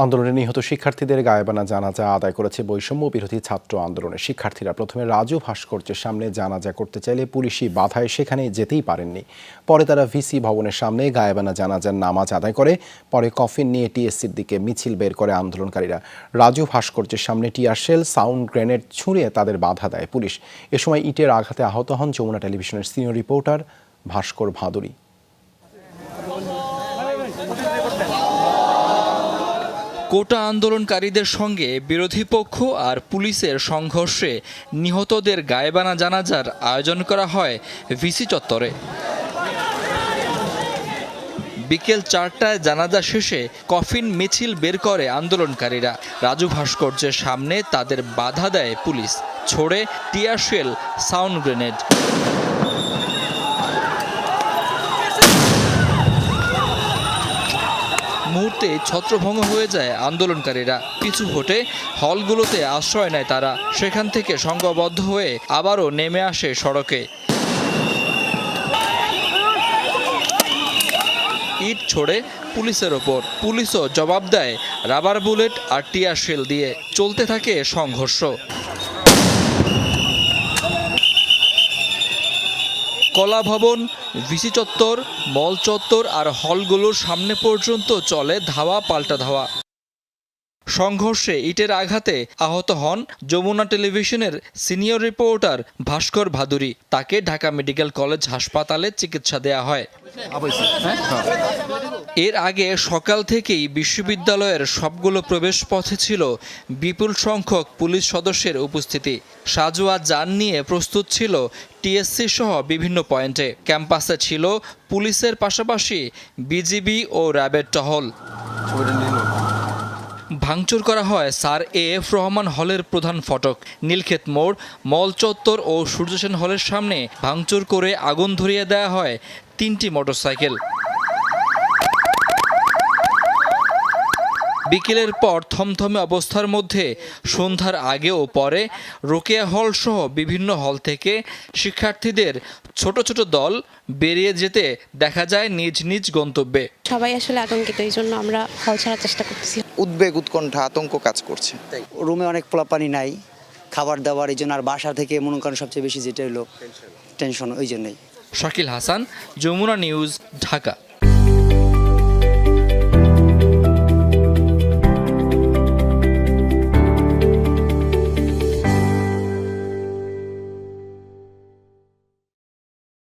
আন্দোলনে নিহত শিক্ষার্থীদের গায়েবানা জানাজা আদায় করেছে বৈষম্য বিরোধী ছাত্র আন্দোলনের শিক্ষার্থীরা। প্রথমে রাজু ভাস্কর্যের সামনে জানাজা করতে চাইলে পুলিশি বাধায় সেখানে যেতেই পারেননি। পরে তারা ভিসি ভবনের সামনে গায়েবানা জানাজার নামাজ আদায় করে। পরে কফিন নিয়ে টিএসসির দিকে মিছিল বের করে আন্দোলনকারীরা। রাজু ভাস্কর্যের সামনে টিয়ার শেল, সাউন্ড গ্রেনেড ছুঁড়ে তাদের বাধা দেয় পুলিশ। এ সময় ইটের আঘাতে আহত হন যমুনা টেলিভিশনের সিনিয়র রিপোর্টার ভাস্কর ভাদুরী। কোটা আন্দোলনকারীদের সঙ্গে বিরোধী পক্ষ আর পুলিশের সংঘর্ষে নিহতদের গায়েবানা জানাজার আয়োজন করা হয় ভিসি চত্বরে। বিকেল 4টায় জানাজা শেষে কফিন মিছিল বের করে আন্দোলনকারীরা। রাজু ভাস্কর্যের সামনে তাদের বাধা দেয় পুলিশ, ছোড়ে টিয়ার শেল, সাউন্ড গ্রেনেড। মুহূর্তে ছত্রভঙ্গ হয়ে যায় আন্দোলনকারীরা। পিছু হটে হলগুলোতে আশ্রয় নেয় তারা। সেখান থেকে সংঘবদ্ধ হয়ে আবারও নেমে আসে সড়কে। ইট ছোড়ে পুলিশের ওপর। পুলিশও জবাব দেয় রাবার বুলেট আর টিয়ার শেল দিয়ে। চলতে থাকে সংঘর্ষ। কলা ভবন, ভিসি চত্বর, মল চত্বর আর হলগুলোর সামনে পর্যন্ত চলে ধাওয়া পাল্টা ধাওয়া। সংঘর্ষে ইটের আঘাতে আহত হন যমুনা টেলিভিশনের সিনিয়র রিপোর্টার ভাস্কর ভাদুরী। তাকে ঢাকা মেডিকেল কলেজ হাসপাতালে চিকিৎসা দেয়া হয়। এর আগে সকাল থেকেই বিশ্ববিদ্যালয়ের সবগুলো প্রবেশ পথে ছিল বিপুল সংখ্যক পুলিশ সদস্যের উপস্থিতি। সাজোয়া যান নিয়ে প্রস্তুত ছিল টিএসসি সহ বিভিন্ন পয়েন্টে। ক্যাম্পাসে ছিল পুলিশের পাশাপাশি বিজিবি ও র্যাবের টহল। ভাঙচুর করা হয় স্যার এএফ রহমান হলের প্রধান ফটক, নীলক্ষেত মোড়, মল চত্বর ও সূর্যসেন হলের সামনে ভাঙচুর করে আগুন ধরিয়ে দেওয়া হয় 3টি মোটরসাইকেল। বিকেলের পর থমথমে অবস্থার মধ্যে সন্ধ্যার আগে ও পরে রোকেয়া হল সহ বিভিন্ন হল থেকে শিক্ষার্থীদের ছোট ছোট দল বেরিয়ে যেতে দেখা যায় নিজ নিজ গন্তব্যে। সবাই আসলে আতঙ্কিত, এই জন্য আমরা হল ছাড়ার চেষ্টা করতেছি। উদ্বেগ, উৎকণ্ঠা, আতঙ্ক কাজ করছে। রুমে অনেক পোলাপানি নাই, খাবার দাবার, এই জন্য আর বাসা থেকে মনে করেন সবচেয়ে বেশি যেটা হলো টেনশন, ওই জন্যই। শাকিল হাসান, যমুনা নিউজ, ঢাকা।